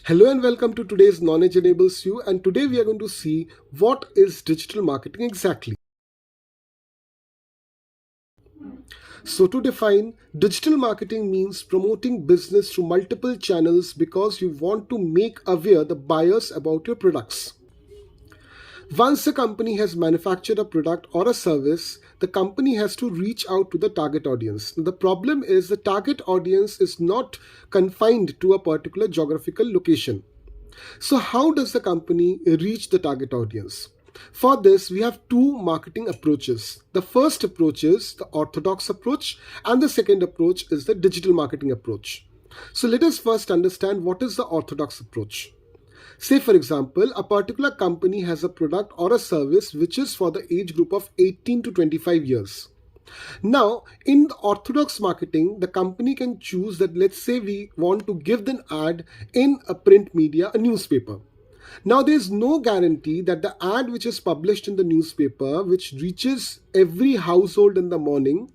Hello and welcome to today's Knowledge Enables You, and today we are going to see what is digital marketing exactly. So to define, digital marketing means promoting business through multiple channels because you want to make aware the buyers about your products. Once a company has manufactured a product or a service, the company has to reach out to the target audience. The problem is the target audience is not confined to a particular geographical location. So how does the company reach the target audience? For this, we have two marketing approaches. The first approach is the orthodox approach, and the second approach is the digital marketing approach. So let us first understand what is the orthodox approach. Say, for example, a particular company has a product or a service which is for the age group of 18 to 25 years. Now, in the orthodox marketing, the company can choose that, let's say we want to give an ad in a print media, a newspaper. Now, there is no guarantee that the ad which is published in the newspaper, which reaches every household in the morning,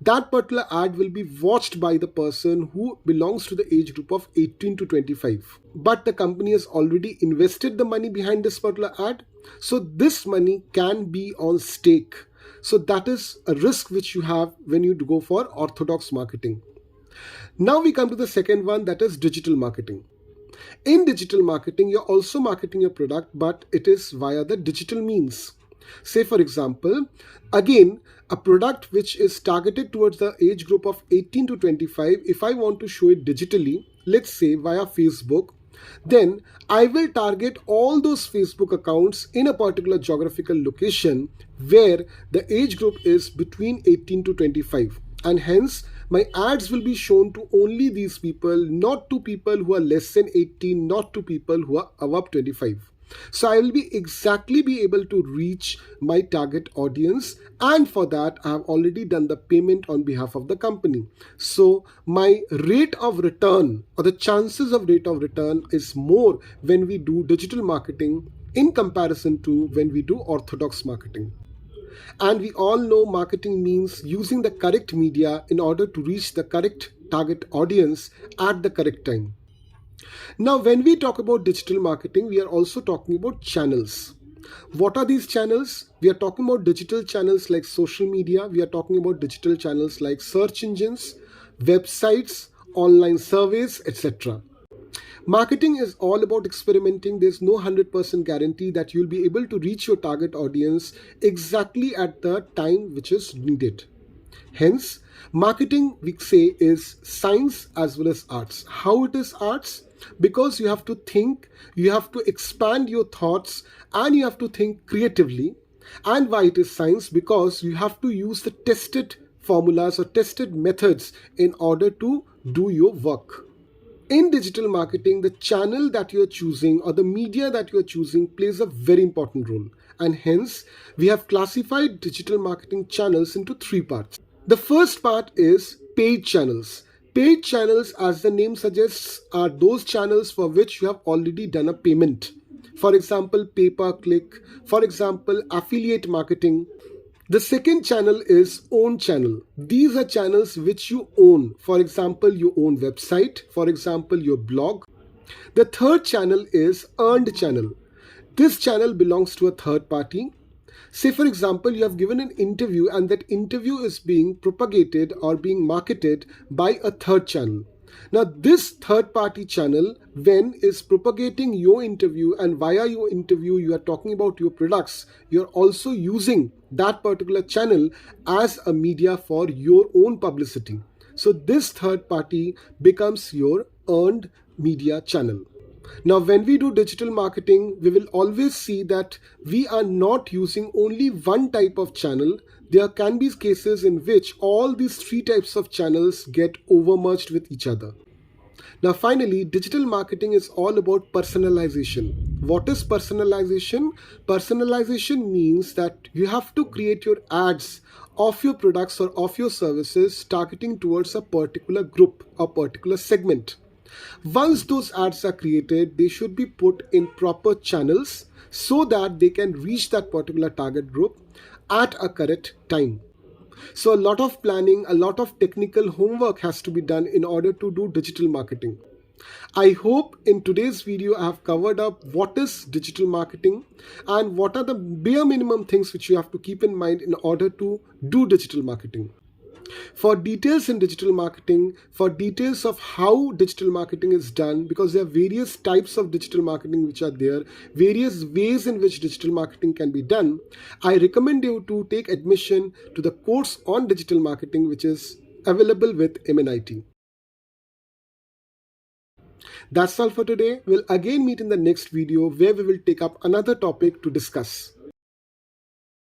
that particular ad will be watched by the person who belongs to the age group of 18 to 25. But the company has already invested the money behind this particular ad. So this money can be on stake. So that is a risk which you have when you go for orthodox marketing. Now we come to the second one, that is digital marketing. In digital marketing, you're also marketing your product, but it is via the digital means. Say, for example, again, a product which is targeted towards the age group of 18 to 25, if I want to show it digitally, let's say via Facebook, then I will target all those Facebook accounts in a particular geographical location where the age group is between 18 to 25. And hence, my ads will be shown to only these people, not to people who are less than 18, not to people who are above 25. So I will be able to reach my target audience, and for that I have already done the payment on behalf of the company. So my rate of return, or the chances of rate of return, is more when we do digital marketing in comparison to when we do orthodox marketing. And we all know marketing means using the correct media in order to reach the correct target audience at the correct time. Now, when we talk about digital marketing, we are also talking about channels. What are these channels? We are talking about digital channels like social media. We are talking about digital channels like search engines, websites, online surveys, etc. Marketing is all about experimenting. There's no 100% guarantee that you'll be able to reach your target audience exactly at the time which is needed. Hence, marketing, we say, is science as well as arts. How it is arts? Because you have to think, you have to expand your thoughts, and you have to think creatively. And why it is science? Because you have to use the tested formulas or tested methods in order to do your work. In digital marketing, the channel that you're choosing or the media that you're choosing plays a very important role. And hence, we have classified digital marketing channels into three parts. The first part is paid channels. Paid channels, as the name suggests, are those channels for which you have already done a payment. For example, pay-per-click, for example, affiliate marketing. The second channel is own channel. These are channels which you own. For example, your own website, for example, your blog. The third channel is earned channel. This channel belongs to a third party. Say, for example, you have given an interview and that interview is being propagated or being marketed by a third channel. Now, this third party channel, when is propagating your interview, and via your interview you are talking about your products, you're also using that particular channel as a media for your own publicity. So this third party becomes your earned media channel. Now, when we do digital marketing, we will always see that we are not using only one type of channel. There can be cases in which all these three types of channels get overmerged with each other. Now, finally, digital marketing is all about personalization. What is personalization? Personalization means that you have to create your ads of your products or of your services targeting towards a particular group or particular segment. Once those ads are created, they should be put in proper channels so that they can reach that particular target group at a correct time. So a lot of planning, a lot of technical homework has to be done in order to do digital marketing. I hope in today's video I have covered up what is digital marketing and what are the bare minimum things which you have to keep in mind in order to do digital marketing. For details in digital marketing, for details of how digital marketing is done, because there are various types of digital marketing which are there, various ways in which digital marketing can be done, I recommend you to take admission to the course on digital marketing which is available with MNIT. That's all for today. We'll again meet in the next video where we will take up another topic to discuss.